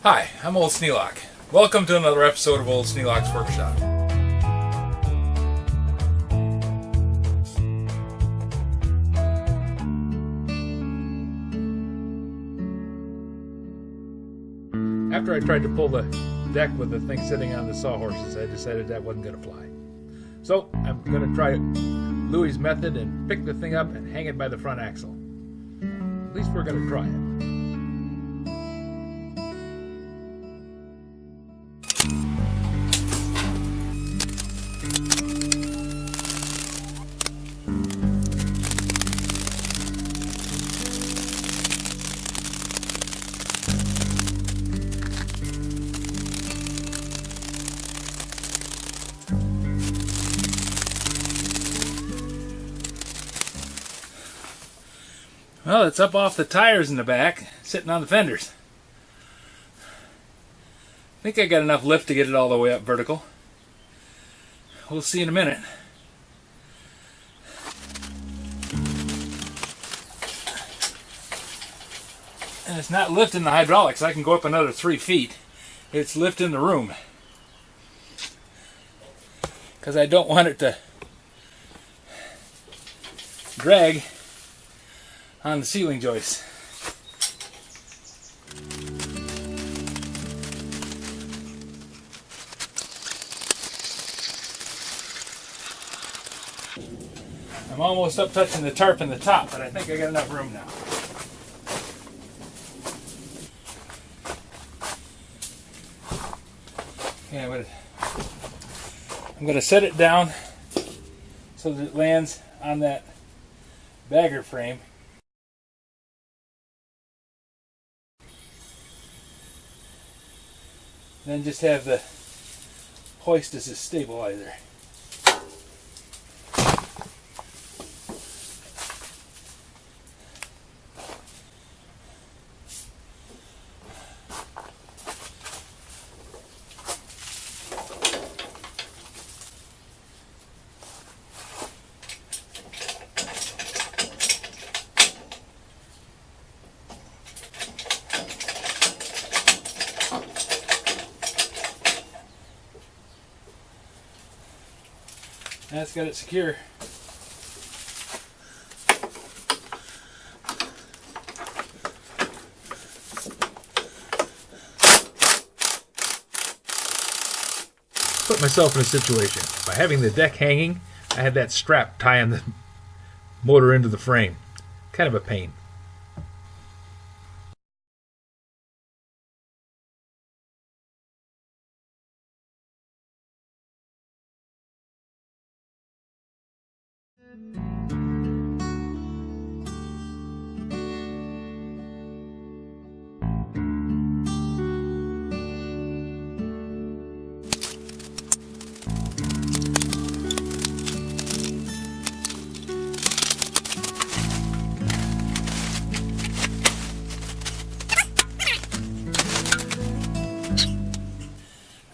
Hi, I'm Old Sneelock. Welcome to another episode of Old Sneelock's Workshop. After I tried to pull the deck with the thing sitting on the sawhorses, I decided that wasn't going to fly. So I'm going to try Lewies' method and pick the thing up and hang it by the front axle. At least we're going to try it. Well, it's up off the tires in the back, sitting on the fenders. I think I got enough lift to get it all the way up vertical. We'll see in a minute. And it's not lifting the hydraulics. I can go up another 3 feet. It's lifting the room. Because I don't want it to drag on the ceiling joist. I'm almost up touching the tarp in the top, but I think I got enough room now. Okay, I'm going to set it down so that it lands on that bagger frame. Then just have the hoist as a stabilizer. That's got it secure. Put myself in a situation. By having the deck hanging, I had that strap tying the motor into the frame. Kind of a pain.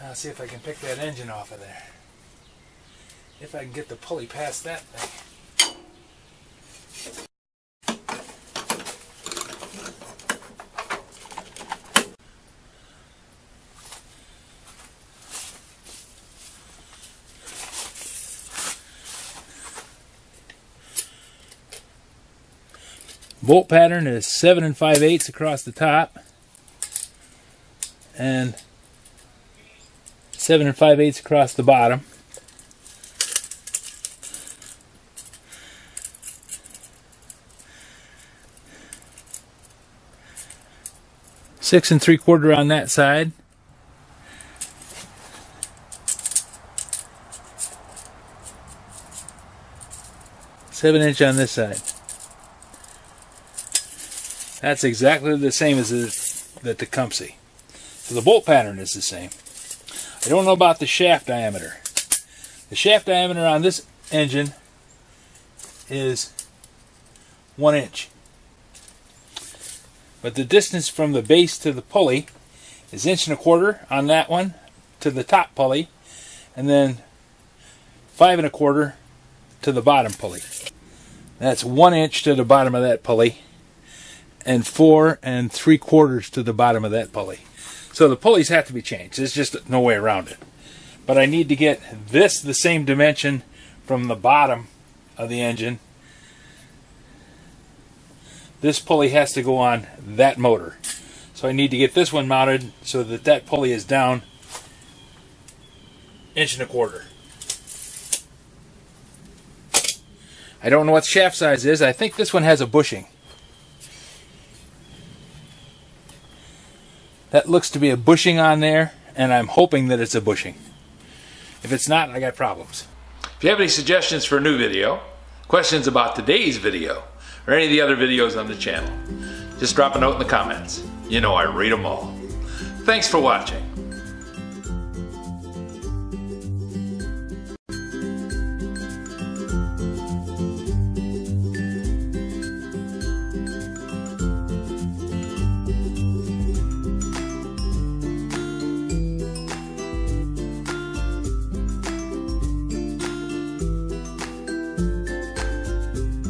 I'll see if I can pick that engine off of there. If I can get the pulley past that thing. Bolt pattern is 7 5/8 across the top and 7 5/8 across the bottom. Six and 3/4 on that side. Seven-inch on this side. That's exactly the same as the Tecumseh. So the bolt pattern is the same. I don't know about the shaft diameter. The shaft diameter on this engine is 1 inch. But the distance from the base to the pulley is 1.25 on that one to the top pulley, and then 5.25 to the bottom pulley. That's 1 inch to the bottom of that pulley, and 4 3/4 to the bottom of that pulley. So the pulleys have to be changed. There's just no way around it. But I need to get this the same dimension from the bottom of the engine. This pulley has to go on that motor. So I need to get this one mounted so that that pulley is down 1.25 inches. I don't know what the shaft size is. I think this one has a bushing. That looks to be a bushing on there, and I'm hoping that it's a bushing. If it's not, I got problems. If you have any suggestions for a new video, questions about today's video, or any of the other videos on the channel, just drop a note in the comments. You know I read them all. Thanks for watching.